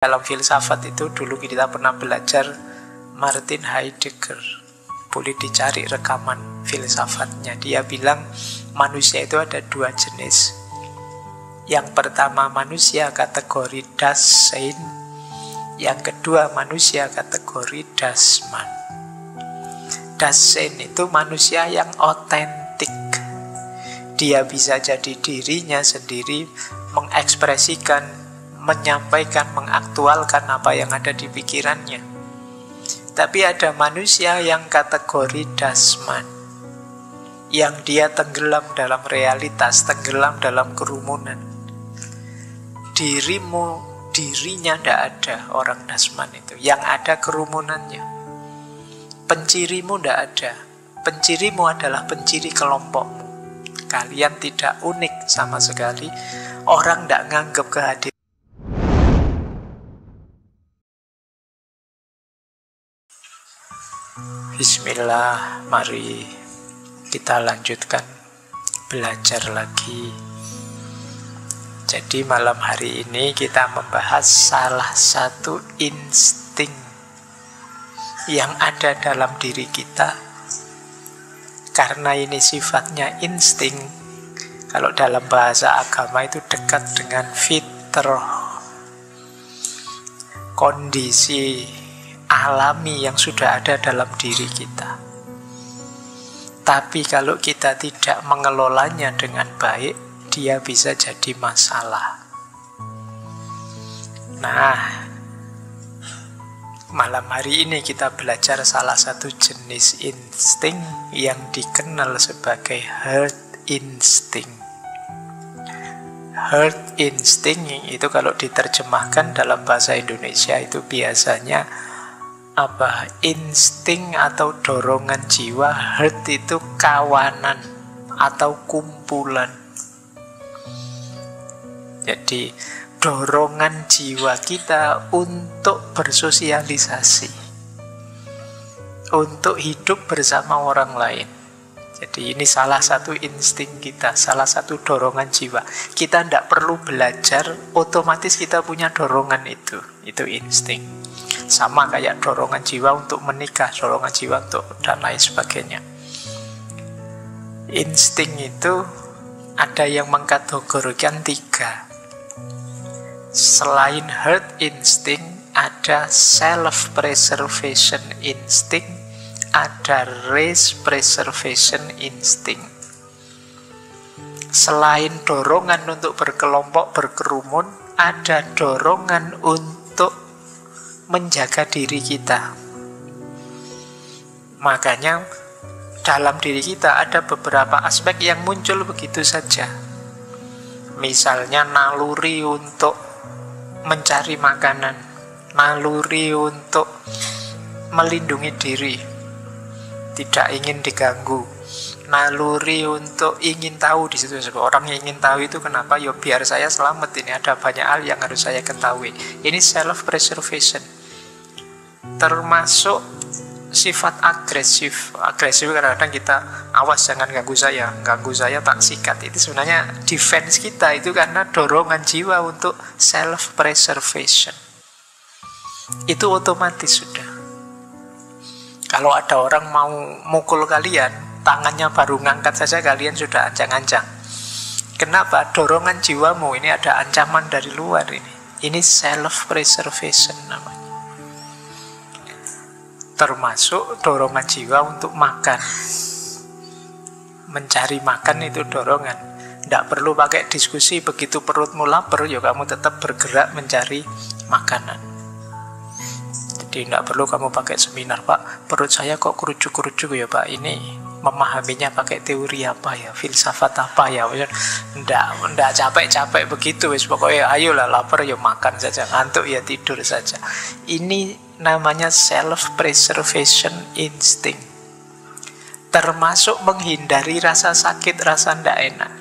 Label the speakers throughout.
Speaker 1: Dalam filsafat itu dulu kita pernah belajar Martin Heidegger. Boleh dicari rekaman filsafatnya. Dia bilang manusia itu ada dua jenis. Yang pertama manusia kategori Dasein. Yang kedua manusia kategori Dasman. Dasein itu manusia yang otentik. Dia bisa jadi dirinya sendiri, mengekspresikan, menyampaikan, mengaktualkan apa yang ada di pikirannya. Tapi ada manusia yang kategori Dasman, yang dia tenggelam dalam realitas, tenggelam dalam kerumunan. Dirinya tidak ada orang Dasman itu. Yang ada kerumunannya. Pencirimu tidak ada. Pencirimu adalah penciri kelompokmu. Kalian tidak unik sama sekali. Orang tidak nganggap kehadiran. Bismillah, mari kita lanjutkan belajar lagi. Jadi malam hari ini kita membahas salah satu insting yang ada dalam diri kita. Karena ini sifatnya insting, kalau dalam bahasa agama itu dekat dengan fitrah, kondisi alami yang sudah ada dalam diri kita. Tapi kalau kita tidak mengelolanya dengan baik, dia bisa jadi masalah. Nah, malam hari ini kita belajar salah satu jenis insting yang dikenal sebagai herd instinct. Herd instinct itu kalau diterjemahkan dalam bahasa Indonesia itu biasanya insting atau dorongan jiwa. Herd itu kawanan atau kumpulan. Jadi dorongan jiwa kita untuk bersosialisasi, untuk hidup bersama orang lain. Jadi ini salah satu insting kita, salah satu dorongan jiwa. Kita tidak perlu belajar, otomatis kita punya dorongan itu insting. Sama kayak dorongan jiwa untuk menikah, dorongan jiwa untuk dan lain sebagainya. Insting itu ada yang mengkategorikan 3. Selain herd instinct, ada self-preservation instinct, ada race preservation instinct. Selain dorongan untuk berkelompok, berkerumun, ada dorongan untuk menjaga diri kita. Makanya dalam diri kita ada beberapa aspek yang muncul begitu saja. Misalnya naluri untuk mencari makanan, naluri untuk melindungi diri, tidak ingin diganggu, naluri untuk ingin tahu. Di situ orang yang ingin tahu itu kenapa? Ya biar saya selamat, ini ada banyak hal yang harus saya ketahui. Ini self preservation. Termasuk sifat agresif kadang-kadang kita awas jangan ganggu saya tak sikat. Itu sebenarnya defense kita, itu karena dorongan jiwa untuk self preservation. Itu otomatis sudah. Kalau ada orang mau mukul kalian, tangannya baru ngangkat saja kalian sudah ancang-ancang. Kenapa? Dorongan jiwamu ini ada ancaman dari luar ini. Ini self preservation namanya. Termasuk dorongan jiwa untuk makan. Mencari makan itu dorongan. Tidak perlu pakai diskusi, begitu perutmu lapar, ya kamu tetap bergerak mencari makanan. Jadi tidak perlu kamu pakai seminar, Pak, perut saya kok kerucuk-kerucuk ya Pak, ini memahaminya pakai teori apa ya, filsafat apa ya. Tidak capek-capek begitu, pokoknya ayolah lapar ya makan saja, ngantuk ya tidur saja. Ini namanya self-preservation instinct. Termasuk menghindari rasa sakit, rasa tidak enak.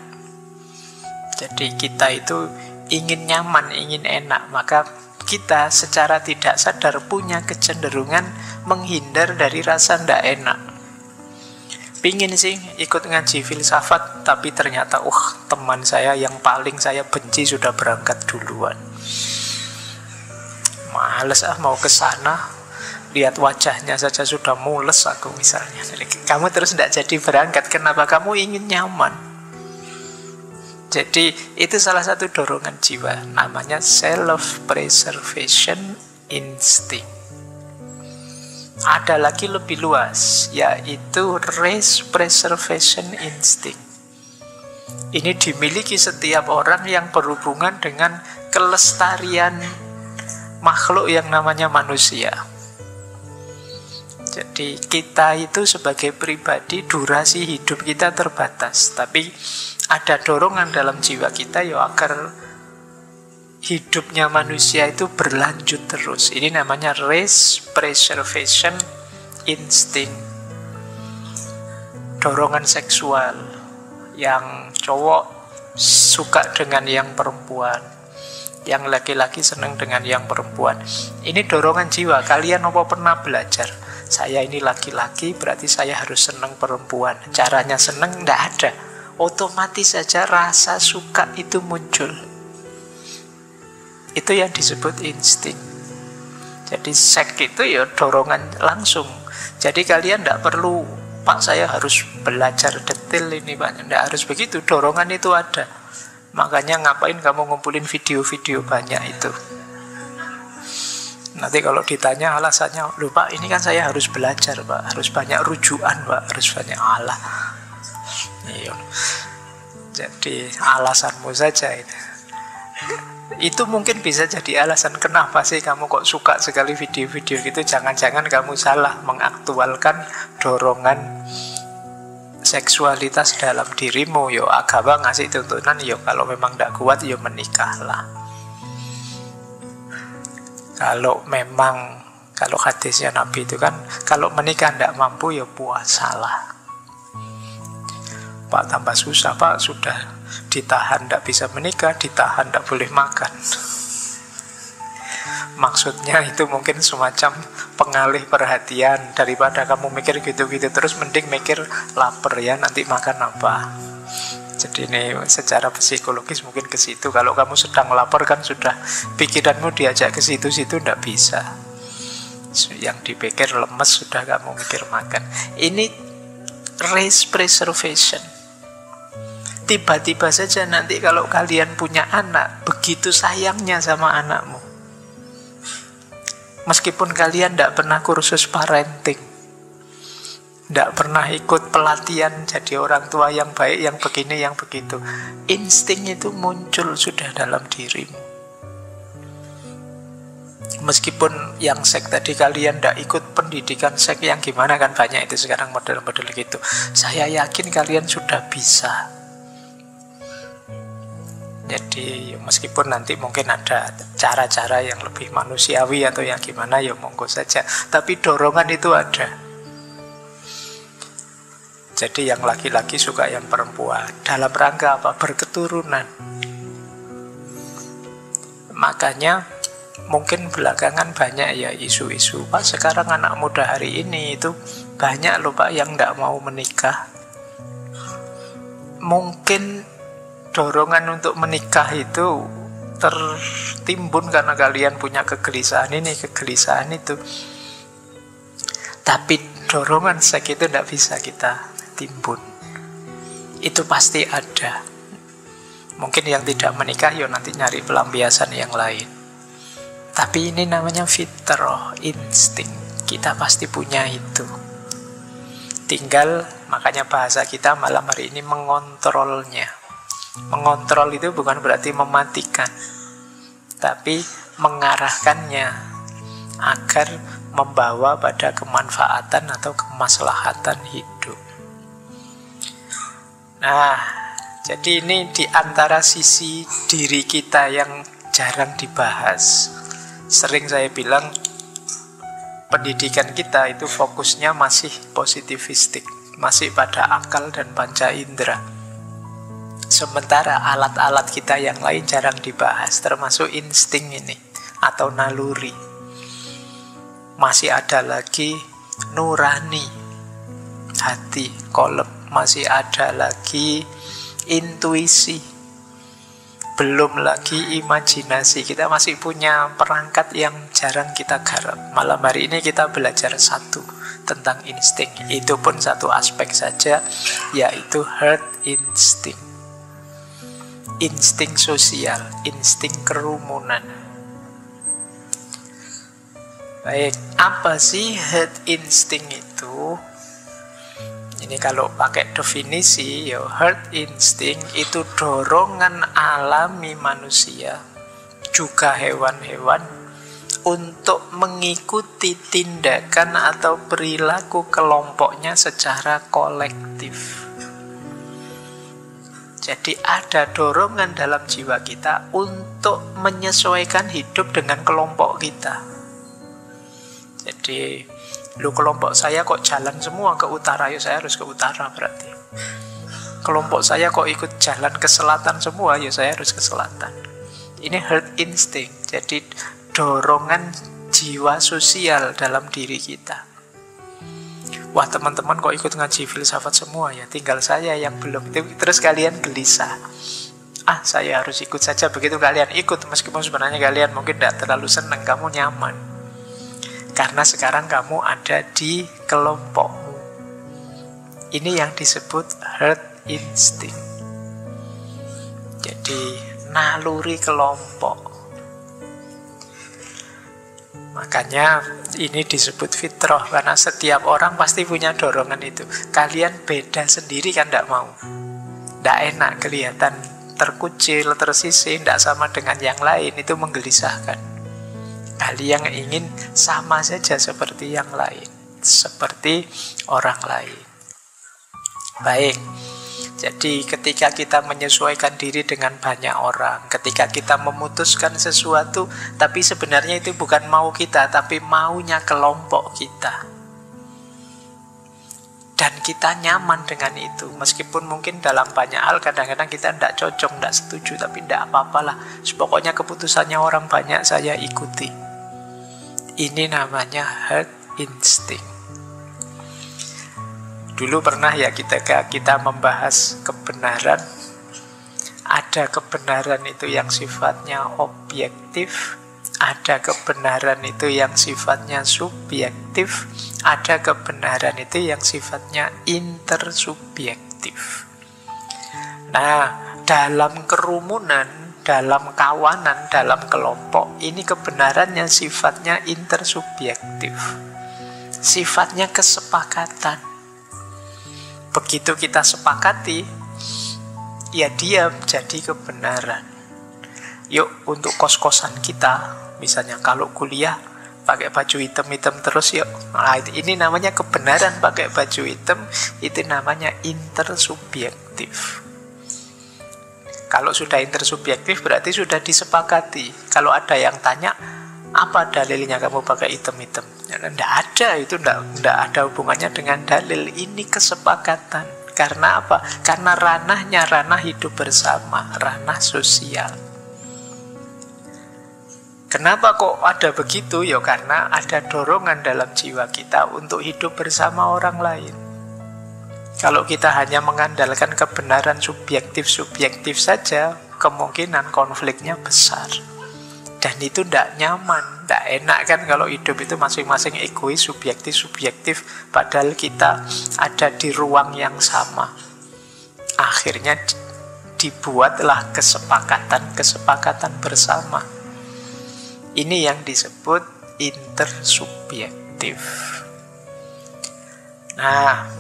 Speaker 1: Jadi kita itu ingin nyaman, ingin enak. Maka kita secara tidak sadar punya kecenderungan menghindar dari rasa tidak enak. Pingin sih ikut ngaji filsafat, tapi ternyata teman saya yang paling saya benci sudah berangkat duluan. males mau ke sana, lihat wajahnya saja sudah mules aku misalnya. Jadi, kamu terus tidak jadi berangkat. Kenapa? Kamu ingin nyaman. Jadi itu salah satu dorongan jiwa, namanya self-preservation instinct. Ada lagi lebih luas, yaitu race preservation instinct. Ini dimiliki setiap orang yang berhubungan dengan kelestarian makhluk yang namanya manusia. Jadi kita itu sebagai pribadi, durasi hidup kita terbatas, tapi ada dorongan dalam jiwa kita agar hidupnya manusia itu berlanjut terus. Ini namanya race preservation instinct. Dorongan seksual. Yang cowok suka dengan yang perempuan, yang laki-laki senang dengan yang perempuan. Ini dorongan jiwa. Kalian apa pernah belajar? Saya ini laki-laki, berarti saya harus senang perempuan. Caranya senang tidak ada. Otomatis saja rasa suka itu muncul. Itu yang disebut insting. Jadi seks itu dorongan langsung. Jadi kalian tidak perlu, Pak saya harus belajar detail ini Pak. Tidak harus begitu, dorongan itu ada. Makanya ngapain kamu ngumpulin video-video banyak itu? Nanti kalau ditanya alasannya, loh Pak ini kan saya harus belajar Pak, harus banyak rujukan Pak, harus banyak Allah. Iya. Jadi alasanmu saja itu. Itu mungkin bisa jadi alasan kenapa sih kamu kok suka sekali video-video gitu. Jangan-jangan kamu salah mengaktualkan dorongan seksualitas dalam dirimu. Agama ngasih tuntunan, kalau memang tidak kuat, menikahlah. Kalau hadisnya Nabi itu kan, kalau menikah tidak mampu, puasalah. Pak tambah susah Pak, sudah ditahan tidak bisa menikah, ditahan tidak boleh makan. Maksudnya itu mungkin semacam pengalih perhatian. Daripada kamu mikir gitu-gitu terus, mending mikir lapar nanti makan apa. Jadi ini secara psikologis mungkin ke situ. Kalau kamu sedang lapar kan sudah pikiranmu diajak ke situ-situ, tidak bisa. Yang dipikir lemes, sudah kamu mikir makan. Ini race preservation. Tiba-tiba saja nanti kalau kalian punya anak, begitu sayangnya sama anakmu. Meskipun kalian tidak pernah kursus parenting, tidak pernah ikut pelatihan jadi orang tua yang baik, yang begini, yang begitu, insting itu muncul sudah dalam dirimu. Meskipun yang seks tadi kalian tidak ikut pendidikan seks yang gimana, kan banyak itu sekarang model-model gitu. Saya yakin kalian sudah bisa. Jadi meskipun nanti mungkin ada cara-cara yang lebih manusiawi atau yang gimana, monggo saja. Tapi dorongan itu ada. Jadi yang laki-laki suka yang perempuan. Dalam rangka apa? Berketurunan. Makanya mungkin belakangan banyak isu-isu, Pak sekarang anak muda hari ini itu banyak loh Pak yang tidak mau menikah. Mungkin dorongan untuk menikah itu tertimbun karena kalian punya kegelisahan ini, kegelisahan itu. Tapi dorongan seks itu tidak bisa kita timbun. Itu pasti ada. Mungkin yang tidak menikah nanti nyari pelampiasan yang lain. Tapi ini namanya fitrah, insting. Kita pasti punya itu. Tinggal makanya bahasa kita malam hari ini mengontrolnya. Mengontrol itu bukan berarti mematikan, tapi mengarahkannya agar membawa pada kemanfaatan atau kemaslahatan hidup. Nah, jadi ini di antara sisi diri kita yang jarang dibahas. Sering saya bilang pendidikan kita itu fokusnya masih positivistik, masih pada akal dan panca indera. Sementara alat-alat kita yang lain jarang dibahas, termasuk insting ini atau naluri. Masih ada lagi nurani, hati, kolab. Masih ada lagi intuisi. Belum lagi imajinasi, kita masih punya perangkat yang jarang kita garap. Malam hari ini kita belajar satu tentang insting. Itu pun satu aspek saja, yaitu herd instinct. Insting sosial, insting kerumunan. Baik, apa sih herd instinct itu? Ini kalau pakai definisi, ya herd instinct itu dorongan alami manusia, juga hewan-hewan, untuk mengikuti tindakan atau perilaku kelompoknya secara kolektif. Jadi ada dorongan dalam jiwa kita untuk menyesuaikan hidup dengan kelompok kita. Jadi, lu kelompok saya kok jalan semua ke utara, ya saya harus ke utara berarti. Kelompok saya kok ikut jalan ke selatan semua, ya saya harus ke selatan. Ini herd instinct, jadi dorongan jiwa sosial dalam diri kita. Wah, teman-teman kok ikut ngaji filsafat semua ya, tinggal saya yang belum. Terus kalian gelisah. Ah, saya harus ikut saja. Begitu kalian ikut, meskipun sebenarnya kalian mungkin tidak terlalu senang, kamu nyaman. Karena sekarang kamu ada di kelompokmu. Ini yang disebut herd instinct. Jadi naluri kelompok. Makanya ini disebut fitrah, karena setiap orang pasti punya dorongan itu. Kalian beda sendiri kan tidak mau. Tidak enak, kelihatan terkucil, tersisih, tidak sama dengan yang lain, itu menggelisahkan. Kalian ingin sama saja seperti yang lain, seperti orang lain. Baik, jadi ketika kita menyesuaikan diri dengan banyak orang, ketika kita memutuskan sesuatu, tapi sebenarnya itu bukan mau kita, tapi maunya kelompok kita. Dan kita nyaman dengan itu, meskipun mungkin dalam banyak hal kadang-kadang kita tidak cocok, tidak setuju, tapi tidak apa-apalah. Pokoknya keputusannya orang banyak saya ikuti. Ini namanya herd instinct. Dulu pernah ya kita membahas kebenaran. Ada kebenaran itu yang sifatnya objektif, ada kebenaran itu yang sifatnya subjektif, ada kebenaran itu yang sifatnya intersubjektif. Nah, dalam kerumunan, dalam kawanan, dalam kelompok, ini kebenarannya sifatnya intersubjektif. Sifatnya kesepakatan. Begitu kita sepakati, ya dia jadi kebenaran. Yuk, untuk kos-kosan kita, misalnya kalau kuliah pakai baju hitam-hitam terus yuk. Nah, ini namanya kebenaran pakai baju hitam, itu namanya intersubjektif. Kalau sudah intersubjektif berarti sudah disepakati. Kalau ada yang tanya, apa dalilnya kamu pakai hitam-hitam? Tidak ada, itu tidak ada hubungannya dengan dalil. Ini kesepakatan. Karena apa? Karena ranahnya ranah hidup bersama, ranah sosial. Kenapa kok ada begitu? Ya karena ada dorongan dalam jiwa kita untuk hidup bersama orang lain. Kalau kita hanya mengandalkan kebenaran subjektif-subjektif saja, kemungkinan konfliknya besar. Dan itu tidak nyaman, tidak enak kan kalau hidup itu masing-masing egois, subjektif-subjektif, padahal kita ada di ruang yang sama. Akhirnya dibuatlah kesepakatan bersama. Ini yang disebut intersubjektif. Nah,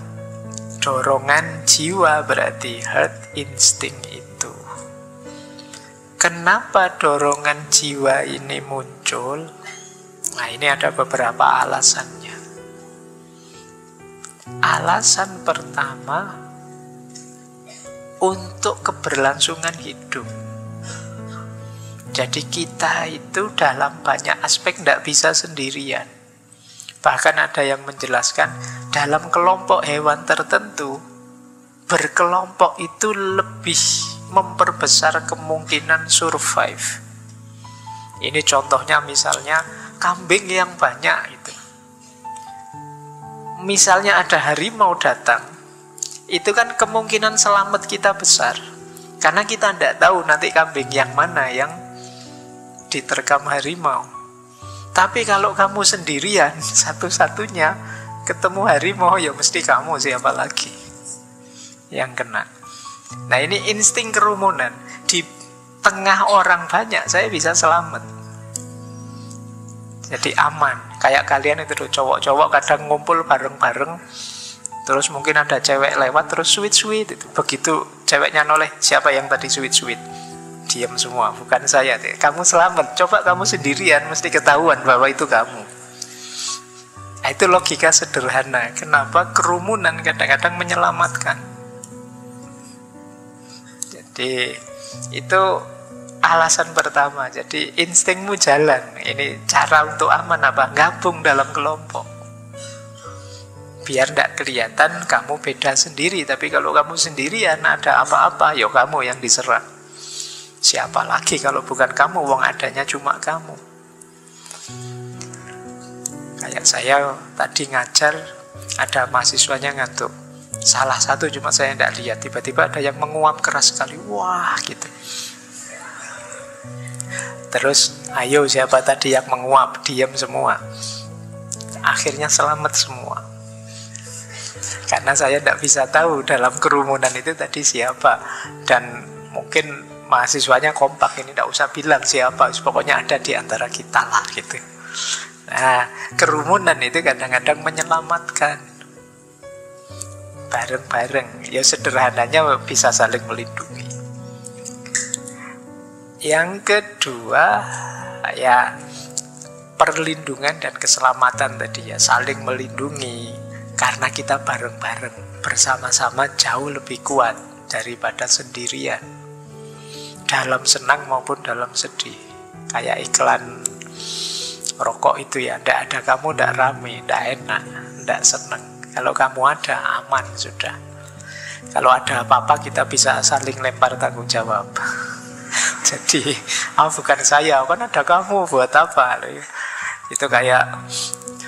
Speaker 1: dorongan jiwa berarti herd instinct itu. Kenapa dorongan jiwa ini muncul? Nah, ini ada beberapa alasannya. Alasan pertama, untuk keberlangsungan hidup. Jadi kita itu dalam banyak aspek tidak bisa sendirian. Bahkan ada yang menjelaskan, dalam kelompok hewan tertentu, berkelompok itu lebih memperbesar kemungkinan survive. Ini contohnya misalnya kambing yang banyak itu. Misalnya ada harimau datang, itu kan kemungkinan selamat kita besar. Karena kita tidak tahu nanti kambing yang mana yang diterkam harimau. Tapi kalau kamu sendirian, satu-satunya ketemu harimau, ya mesti kamu, siapa lagi yang kena. Nah, ini insting kerumunan. Di tengah orang banyak saya bisa selamat, jadi aman. Kayak kalian itu cowok-cowok kadang ngumpul bareng-bareng, terus mungkin ada cewek lewat terus sweet-sweet itu. Begitu ceweknya noleh, siapa yang tadi sweet-sweet? Diam semua, bukan saya. Kamu selamat. Coba kamu sendirian, mesti ketahuan bahwa itu kamu. Nah, itu logika sederhana. Kenapa kerumunan kadang-kadang menyelamatkan. Jadi itu alasan pertama. Jadi instingmu jalan. Ini cara untuk aman apa? Gabung dalam kelompok. Biar tidak kelihatan kamu beda sendiri. Tapi kalau kamu sendirian, ada apa-apa, ya kamu yang diserang. Siapa lagi kalau bukan kamu? Wong adanya cuma kamu. Kayak saya tadi ngajar, ada mahasiswanya ngantuk. Salah satu cuma saya tidak lihat, tiba-tiba ada yang menguap keras sekali. Wah, gitu. Terus, ayo siapa tadi yang menguap? Diam semua. Akhirnya selamat semua. Karena saya tidak bisa tahu dalam kerumunan itu tadi siapa. Dan mungkin mahasiswanya kompak, ini tidak usah bilang siapa, pokoknya ada di antara kita lah gitu. Nah, kerumunan itu kadang-kadang menyelamatkan. Bareng-bareng, ya sederhananya bisa saling melindungi. Yang kedua, ya perlindungan dan keselamatan tadi ya, saling melindungi. Karena kita bareng-bareng, bersama-sama jauh lebih kuat daripada sendirian. Dalam senang maupun dalam sedih. Kayak iklan rokok itu ya, tidak ada kamu tidak rame, tidak enak, tidak senang. Kalau kamu ada, aman sudah. Kalau ada apa-apa kita bisa saling lempar tanggung jawab. Jadi, bukan saya, kan ada kamu, buat apa? Itu kayak,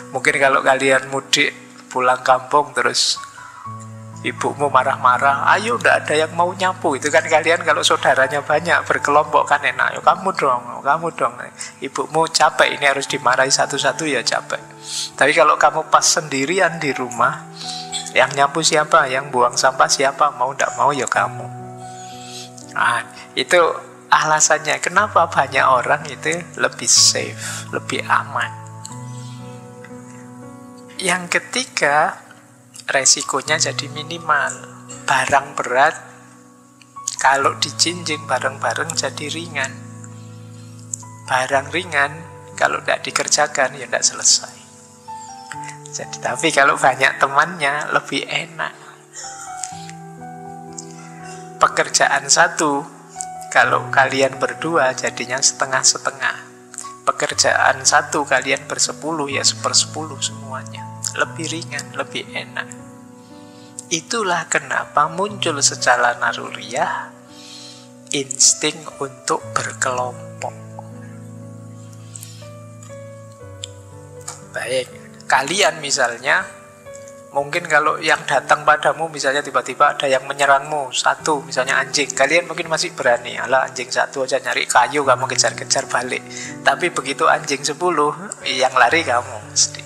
Speaker 1: mungkin kalau kalian mudik pulang kampung terus ibumu marah-marah, ayo ndak ada yang mau nyapu. Itu kan kalian kalau saudaranya banyak berkelompok kan enak. Yo kamu dong. Ibumu capek, ini harus dimarahi satu-satu ya capek. Tapi kalau kamu pas sendirian di rumah, yang nyapu siapa, yang buang sampah siapa, mau ndak mau ya kamu. Nah, itu alasannya kenapa banyak orang itu lebih safe, lebih aman. Yang ketiga, resikonya jadi minimal. Barang berat kalau dijinjing bareng-bareng jadi ringan. Barang ringan kalau tidak dikerjakan ya tidak selesai. Jadi, tapi kalau banyak temannya lebih enak. Pekerjaan satu kalau kalian berdua jadinya setengah-setengah. Pekerjaan satu kalian bersepuluh ya 1/10 semuanya. Lebih ringan, lebih enak. Itulah kenapa muncul secara naluriah insting untuk berkelompok. Baik, kalian misalnya, mungkin kalau yang datang padamu misalnya tiba-tiba ada yang menyerangmu, satu misalnya anjing, kalian mungkin masih berani, alah anjing satu aja nyari kayu kamu kejar-kejar balik. Tapi begitu anjing 10, yang lari kamu mesti.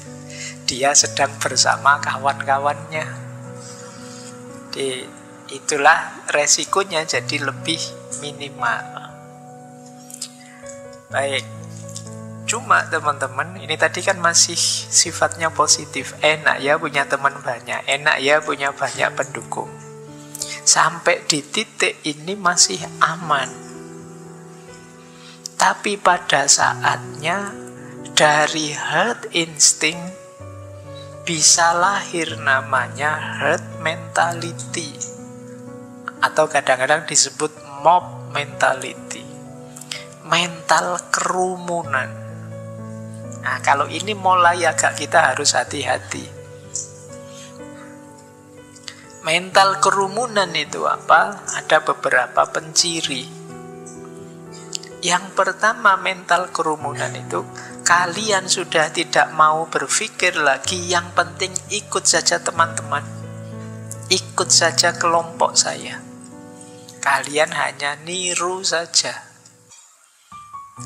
Speaker 1: Dia sedang bersama kawan-kawannya. Itulah resikonya jadi lebih minimal. Baik. Cuma teman-teman, ini tadi kan masih sifatnya positif. Enak ya punya teman banyak, enak ya punya banyak pendukung. Sampai di titik ini masih aman. Tapi pada saatnya dari herd instinct bisa lahir namanya herd mentality, atau kadang-kadang disebut mob mentality, mental kerumunan. Nah, kalau ini mulai agak kita harus hati-hati. Mental kerumunan itu apa? Ada beberapa penciri. Yang pertama, mental kerumunan itu kalian sudah tidak mau berpikir lagi, yang penting ikut saja teman-teman, ikut saja kelompok saya. Kalian hanya niru saja.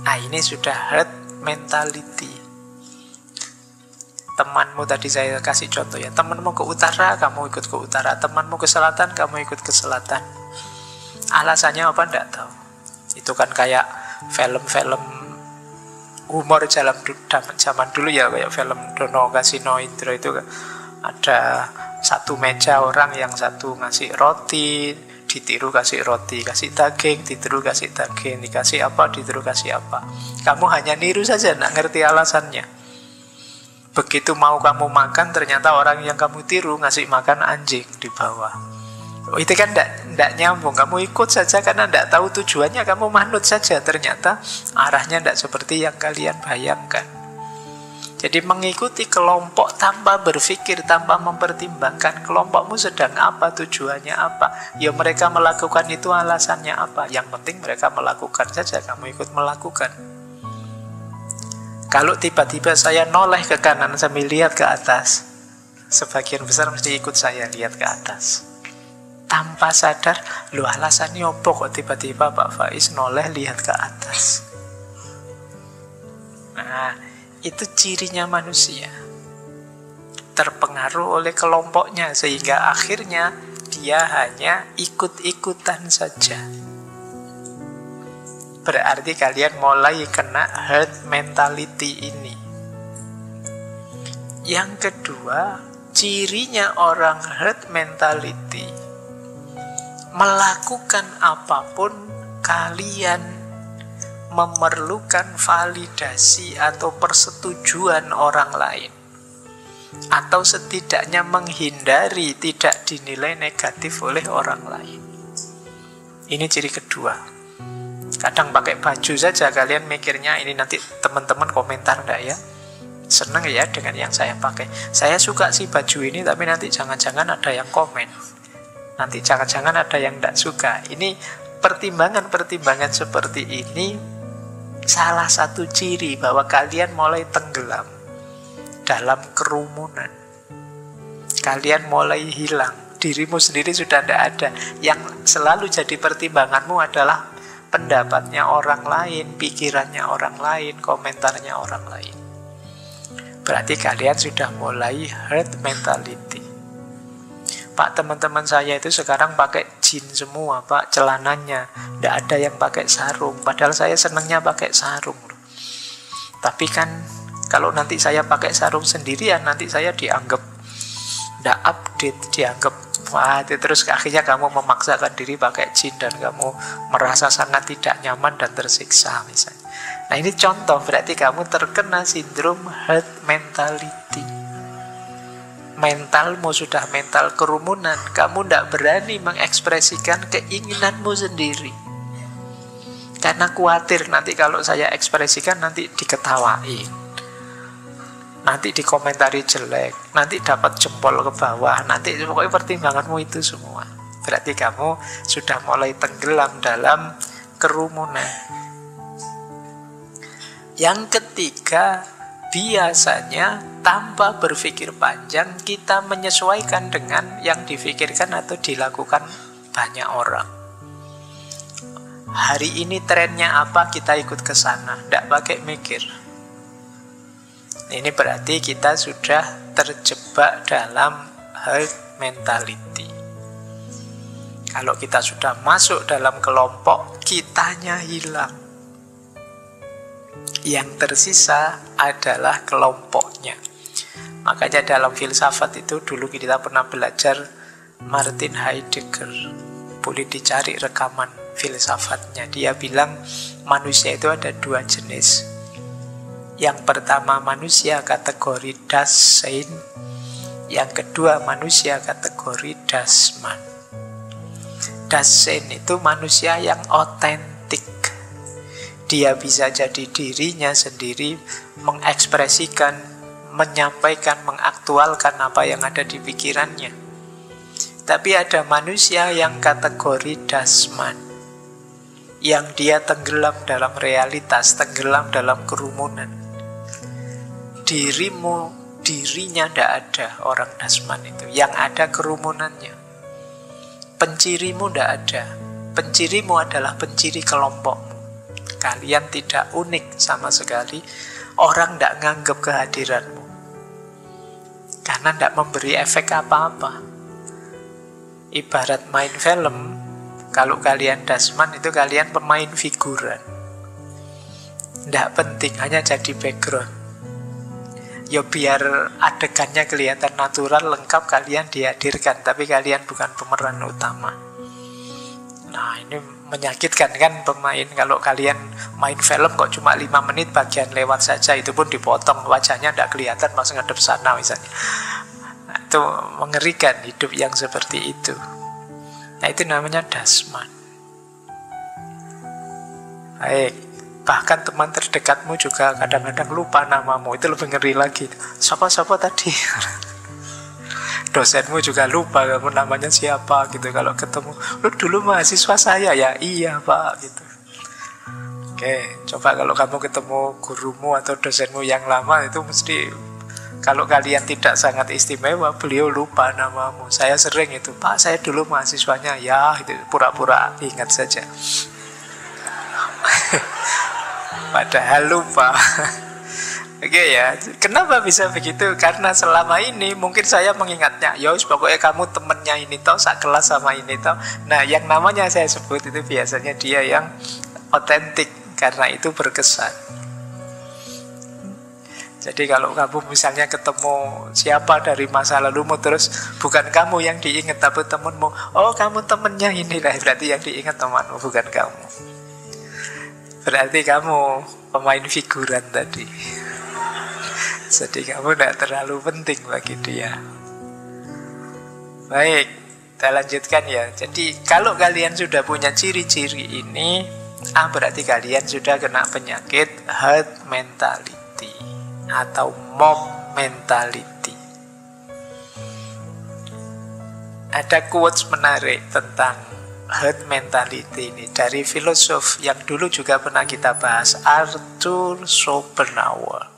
Speaker 1: Nah, ini sudah herd mentality. Temanmu tadi saya kasih contoh ya, temanmu ke utara, kamu ikut ke utara. Temanmu ke selatan, kamu ikut ke selatan. Alasannya apa? Tidak tahu. Itu kan kayak film-film humor zaman dulu ya, kayak film Dono Kasino Indro itu kan. Ada satu meja orang, yang satu ngasih roti, ditiru kasih roti, kasih daging, ditiru kasih daging, dikasih apa, ditiru kasih apa. Kamu hanya niru saja, nggak ngerti alasannya. Begitu mau kamu makan, ternyata orang yang kamu tiru ngasih makan anjing di bawah. Itu kan tidak nyambung. Kamu ikut saja karena tidak tahu tujuannya, kamu manut saja. Ternyata arahnya tidak seperti yang kalian bayangkan. Jadi mengikuti kelompok tanpa berpikir, tanpa mempertimbangkan kelompokmu sedang apa, tujuannya apa. Ya mereka melakukan itu alasannya apa. Yang penting mereka melakukan saja, kamu ikut melakukan. Kalau tiba-tiba saya noleh ke kanan sambil lihat ke atas, sebagian besar mesti ikut saya lihat ke atas. Tanpa sadar, lu alasannya apa kok tiba-tiba Pak Faiz noleh lihat ke atas. Nah, itu cirinya manusia. Terpengaruh oleh kelompoknya, sehingga akhirnya dia hanya ikut-ikutan saja. Berarti kalian mulai kena herd mentality ini. Yang kedua, cirinya orang herd mentality, melakukan apapun kalian memerlukan validasi atau persetujuan orang lain, atau setidaknya menghindari tidak dinilai negatif oleh orang lain. Ini ciri kedua. Kadang pakai baju saja kalian mikirnya ini nanti teman-teman komentar enggak ya, seneng ya dengan yang saya pakai. Saya suka sih baju ini, tapi nanti jangan-jangan ada yang komen, nanti jangan-jangan ada yang enggak suka. Ini pertimbangan-pertimbangan seperti ini salah satu ciri bahwa kalian mulai tenggelam dalam kerumunan. Kalian mulai hilang, dirimu sendiri sudah tidak ada. Yang selalu jadi pertimbanganmu adalah pendapatnya orang lain, pikirannya orang lain, komentarnya orang lain. Berarti kalian sudah mulai herd mentality. Pak, teman-teman saya itu sekarang pakai jeans semua, Pak, celananya. Tidak ada yang pakai sarung. Padahal saya senangnya pakai sarung. Tapi kan kalau nanti saya pakai sarung sendirian, nanti saya dianggap tidak update, dianggap wah, terus akhirnya kamu memaksakan diri pakai jeans dan kamu merasa sangat tidak nyaman dan tersiksa misalnya. Nah, ini contoh berarti kamu terkena sindrom herd mentality. Mentalmu sudah mental kerumunan, kamu tidak berani mengekspresikan keinginanmu sendiri. Karena khawatir nanti kalau saya ekspresikan nanti diketawain, nanti dikomentari jelek, nanti dapat jempol ke bawah, nanti pokoknya pertimbanganmu itu semua. Berarti kamu sudah mulai tenggelam dalam kerumunan. Yang ketiga, biasanya tanpa berpikir panjang kita menyesuaikan dengan yang difikirkan atau dilakukan banyak orang. Hari ini trennya apa, kita ikut ke sana, tidak pakai mikir. Ini berarti kita sudah terjebak dalam herd mentality. Kalau kita sudah masuk dalam kelompok, kitanya hilang. Yang tersisa adalah kelompoknya. Makanya dalam filsafat itu dulu kita pernah belajar Martin Heidegger. Boleh dicari rekaman filsafatnya. Dia bilang manusia itu ada dua jenis. Yang pertama manusia kategori Dasein, yang kedua manusia kategori Dasman. Dasein itu manusia yang otentik. Dia bisa jadi dirinya sendiri, mengekspresikan, menyampaikan, mengaktualkan apa yang ada di pikirannya. Tapi ada manusia yang kategori Dasman, yang dia tenggelam dalam realitas, tenggelam dalam kerumunan. Dirinya tidak ada orang Dasman itu. Yang ada kerumunannya. Pencirimu tidak ada. Pencirimu adalah penciri kelompokmu. Kalian tidak unik sama sekali. Orang tidak nganggap kehadiranmu karena tidak memberi efek apa-apa. Ibarat main film, kalau kalian dasman itu kalian pemain figuran. Tidak penting, hanya jadi background. Ya biar adegannya kelihatan natural, lengkap, kalian dihadirkan, tapi kalian bukan pemeran utama. Nah, ini menyakitkan kan pemain. Kalau kalian main film kok cuma 5 menit bagian lewat saja, itu pun dipotong, wajahnya tidak kelihatan, masih ngadep sana misalnya. Nah, itu mengerikan hidup yang seperti itu. Nah, itu namanya dasman. Baik. Bahkan teman terdekatmu juga kadang-kadang lupa namamu. Itu lebih ngeri lagi. Siapa-siapa tadi? Dosenmu juga lupa kamu namanya siapa gitu. Kalau ketemu, lu dulu mahasiswa saya ya? Iya Pak gitu. Oke, coba kalau kamu ketemu gurumu atau dosenmu yang lama, itu mesti, kalau kalian tidak sangat istimewa, beliau lupa namamu. Saya sering itu, Pak saya dulu mahasiswanya. Ya, itu pura-pura ingat saja. Padahal lupa. Oke ya, kenapa bisa begitu? Karena selama ini mungkin saya mengingatnya, yos pokoknya kamu temennya ini toh, sak kelas sama ini toh. Nah, yang namanya saya sebut itu biasanya dia yang otentik, karena itu berkesan. Jadi kalau kamu misalnya ketemu siapa dari masa lalumu, terus bukan kamu yang diingat tapi temenmu, oh kamu temennya inilah, berarti yang diingat temanmu, bukan kamu. Berarti kamu pemain figuran tadi. Jadi kamu tidak terlalu penting bagi dia. Baik, kita lanjutkan ya. Jadi kalau kalian sudah punya ciri-ciri ini, berarti kalian sudah kena penyakit herd mentality atau mob mentality. Ada quotes menarik tentang herd mentality ini dari filosof yang dulu juga pernah kita bahas, Arthur Schopenhauer.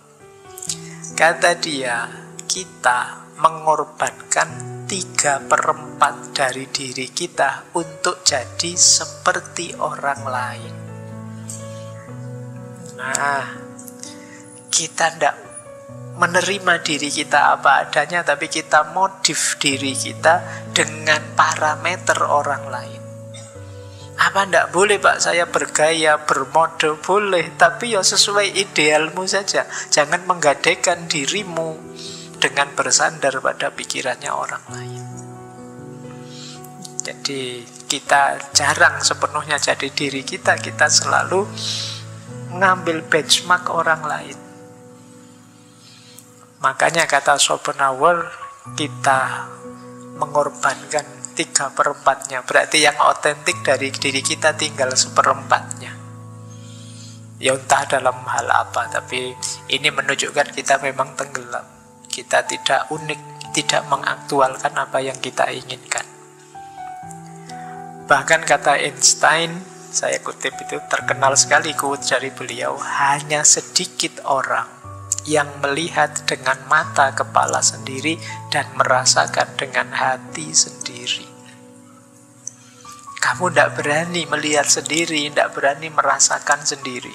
Speaker 1: Kata dia, kita mengorbankan 3/4 dari diri kita untuk jadi seperti orang lain. Nah, kita tidak menerima diri kita apa adanya, tapi kita modif diri kita dengan parameter orang lain. Apa ndak boleh Pak saya bergaya, bermode? Boleh, tapi ya sesuai idealmu saja. Jangan menggadaikan dirimu dengan bersandar pada pikirannya orang lain. Jadi kita jarang sepenuhnya jadi diri kita. Kita selalu ngambil benchmark orang lain. Makanya kata Schopenhauer, kita mengorbankan 3/4-nya. Berarti yang otentik dari diri kita tinggal 1/4-nya. Ya entah dalam hal apa, tapi ini menunjukkan kita memang tenggelam. Kita tidak unik, tidak mengaktualkan apa yang kita inginkan. Bahkan kata Einstein, saya kutip itu, terkenal sekali quote dari beliau, hanya sedikit orang yang melihat dengan mata kepala sendiri dan merasakan dengan hati sendiri. Kamu tidak berani melihat sendiri, tidak berani merasakan sendiri.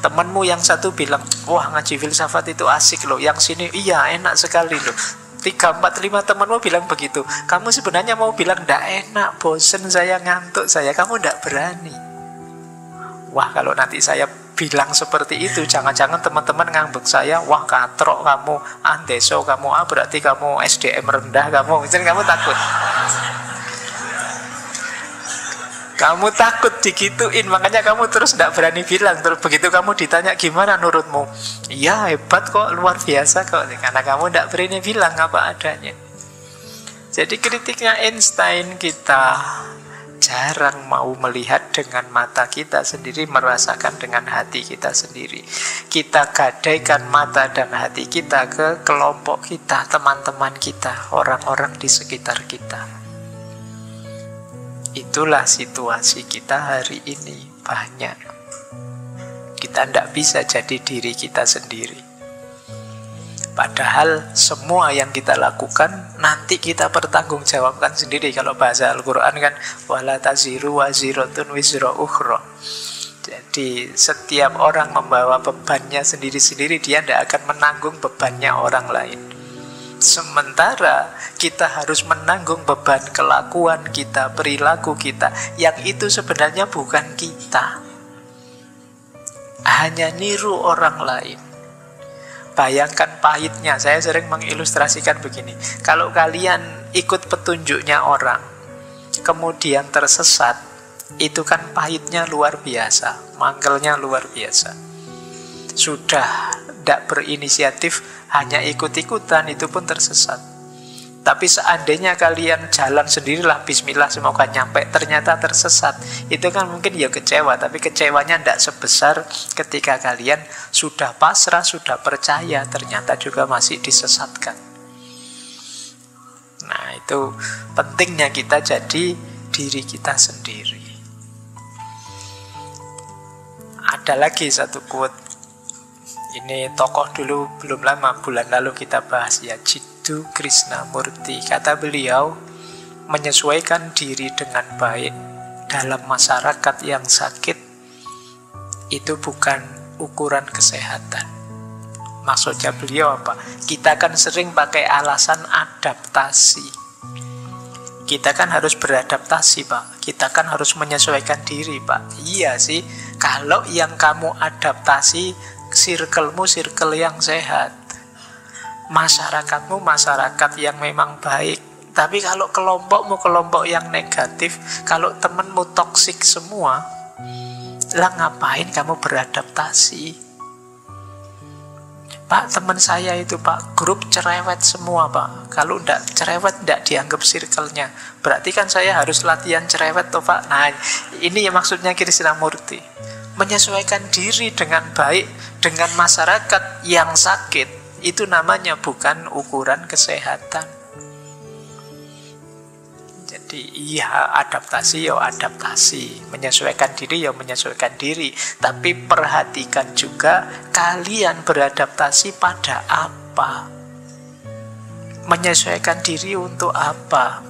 Speaker 1: Temanmu yang satu bilang, wah ngaji filsafat itu asik loh, yang sini iya enak sekali loh. 3, 4, 5 temanmu bilang begitu. Kamu sebenarnya mau bilang tidak enak, bosen saya, ngantuk saya. Kamu tidak berani. Wah kalau nanti saya bilang seperti itu, jangan-jangan teman-teman ngambek saya, wah katrok kamu, andeso kamu, berarti kamu SDM rendah kamu, misalnya kamu takut. Kamu takut digituin, makanya kamu terus tidak berani bilang. Terus begitu kamu ditanya gimana menurutmu, iya hebat kok, luar biasa kok, karena kamu tidak berani bilang apa adanya. Jadi kritiknya Einstein, kita jarang mau melihat dengan mata kita sendiri, merasakan dengan hati kita sendiri. Kita gadaikan mata dan hati kita ke kelompok kita, teman-teman kita, orang-orang di sekitar kita. Itulah situasi kita hari ini banyak. Kita tidak bisa jadi diri kita sendiri. Padahal semua yang kita lakukan nanti kita pertanggungjawabkan sendiri. Kalau bahasa Al-Quran kan wala taziru waziratun wizra ukhra. Jadi setiap orang membawa bebannya sendiri-sendiri, dia tidak akan menanggung bebannya orang lain. Sementara kita harus menanggung beban kelakuan kita, perilaku kita, yang itu sebenarnya bukan kita, hanya niru orang lain. Bayangkan pahitnya. Saya sering mengilustrasikan begini. Kalau kalian ikut petunjuknya orang, kemudian tersesat, itu kan pahitnya luar biasa, mangkelnya luar biasa. Sudah tidak berinisiatif, hanya ikut-ikutan, itu pun tersesat. Tapi seandainya kalian jalan sendirilah, bismillah semoga nyampe, ternyata tersesat, itu kan mungkin ya kecewa. Tapi kecewanya tidak sebesar ketika kalian sudah pasrah, sudah percaya, ternyata juga masih disesatkan. Nah, itu pentingnya kita jadi diri kita sendiri. Ada lagi satu quote. Ini tokoh dulu belum lama, bulan lalu kita bahas ya, Jiddu Krishnamurti. Kata beliau, menyesuaikan diri dengan baik dalam masyarakat yang sakit itu bukan ukuran kesehatan. Maksudnya beliau apa? Kita kan sering pakai alasan adaptasi. Kita kan harus beradaptasi, Pak. Kita kan harus menyesuaikan diri, Pak. Iya sih, kalau yang kamu adaptasi circle-mu circle yang sehat, masyarakatmu masyarakat yang memang baik. Tapi kalau kelompokmu kelompok yang negatif, kalau temenmu toksik semua, lah ngapain kamu beradaptasi? Pak, teman saya itu Pak, grup cerewet semua Pak. Kalau tidak cerewet, tidak dianggap circle-nya. Berarti kan saya harus latihan cerewet toh Pak. Nah, ini yang maksudnya Krishnamurti. Menyesuaikan diri dengan baik dengan masyarakat yang sakit, itu namanya bukan ukuran kesehatan. Jadi iya, adaptasi ya adaptasi, menyesuaikan diri ya menyesuaikan diri. Tapi perhatikan juga kalian beradaptasi pada apa, menyesuaikan diri untuk apa.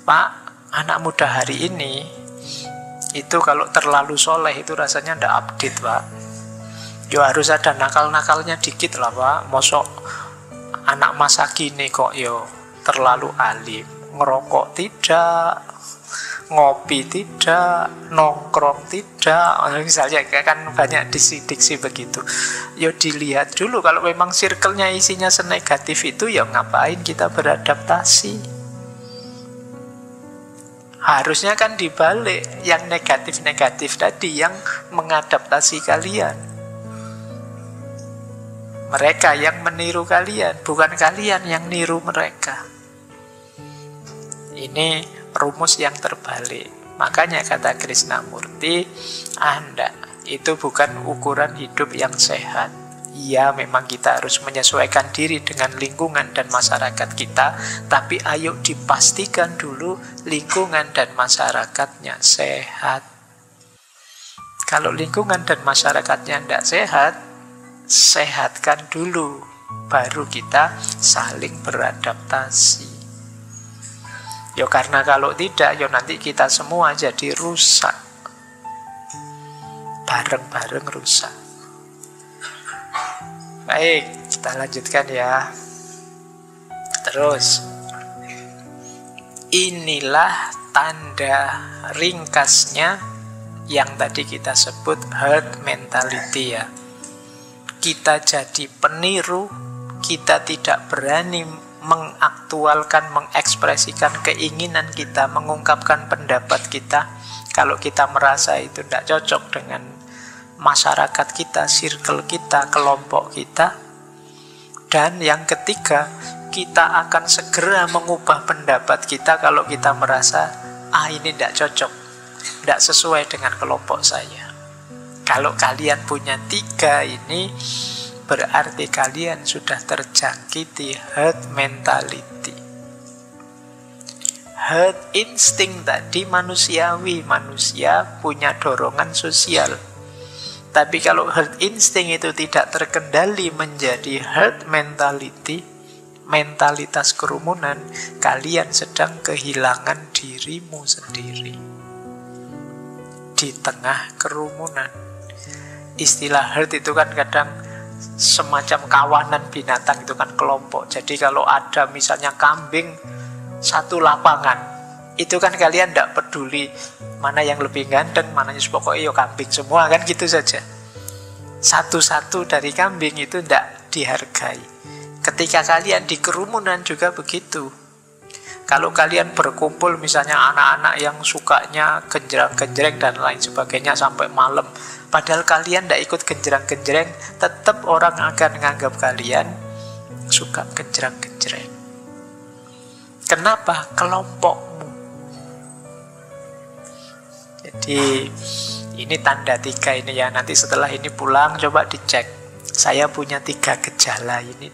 Speaker 1: Pak, anak muda hari ini itu kalau terlalu soleh itu rasanya ndak update Pak. Yo harus ada nakal-nakalnya dikit lah Pak. Mosok anak masa kini kok yo terlalu alim, ngerokok tidak, ngopi tidak, nongkrong tidak. Misalnya kan banyak diksi-diksi begitu. Yo dilihat dulu, kalau memang circle-nya isinya senegatif itu, ya ngapain kita beradaptasi? Harusnya kan dibalik, yang negatif-negatif tadi yang mengadaptasi kalian. Mereka yang meniru kalian, bukan kalian yang niru mereka. Ini rumus yang terbalik. Makanya kata Krishnamurti, Anda itu bukan ukuran hidup yang sehat. Iya, memang kita harus menyesuaikan diri dengan lingkungan dan masyarakat kita, tapi ayo dipastikan dulu lingkungan dan masyarakatnya sehat. Kalau lingkungan dan masyarakatnya tidak sehat, sehatkan dulu, baru kita saling beradaptasi. Yo karena kalau tidak, yo nanti kita semua jadi rusak, bareng-bareng rusak. Baik, kita lanjutkan ya. Terus, inilah tanda ringkasnya yang tadi kita sebut herd mentality ya. Kita jadi peniru, kita tidak berani mengaktualkan, mengekspresikan keinginan kita, mengungkapkan pendapat kita. Kalau kita merasa itu tidak cocok dengan masyarakat kita, circle kita, kelompok kita. Dan yang ketiga, kita akan segera mengubah pendapat kita kalau kita merasa ini tidak cocok, tidak sesuai dengan kelompok saya. Kalau kalian punya tiga ini, berarti kalian sudah terjangkiti herd mentality. Herd instinct tadi manusiawi, manusia punya dorongan sosial. Tapi kalau herd instinct itu tidak terkendali menjadi herd mentality, mentalitas kerumunan, kalian sedang kehilangan dirimu sendiri di tengah kerumunan. Istilah herd itu kan kadang semacam kawanan binatang, itu kan kelompok. Jadi kalau ada misalnya kambing satu lapangan, itu kan kalian tidak peduli mana yang lebih ganteng, mana yang pokoknya kambing semua, kan gitu saja. Satu-satu dari kambing itu tidak dihargai. Ketika kalian di kerumunan juga begitu. Kalau kalian berkumpul misalnya anak-anak yang sukanya genjreng-genjreng dan lain sebagainya sampai malam, padahal kalian tidak ikut genjreng-genjreng, tetap orang akan menganggap kalian suka genjreng-genjreng. Kenapa? Kelompokmu. Jadi ini tanda 3 ini ya. Nanti setelah ini pulang coba dicek. Saya punya 3 gejala ini.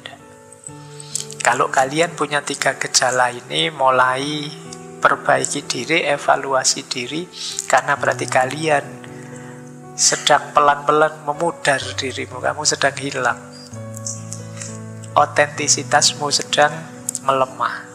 Speaker 1: Kalau kalian punya 3 gejala ini, mulai perbaiki diri, evaluasi diri. Karena berarti kalian sedang pelan-pelan memudar dirimu. Kamu sedang hilang. Otentisitasmu sedang melemah.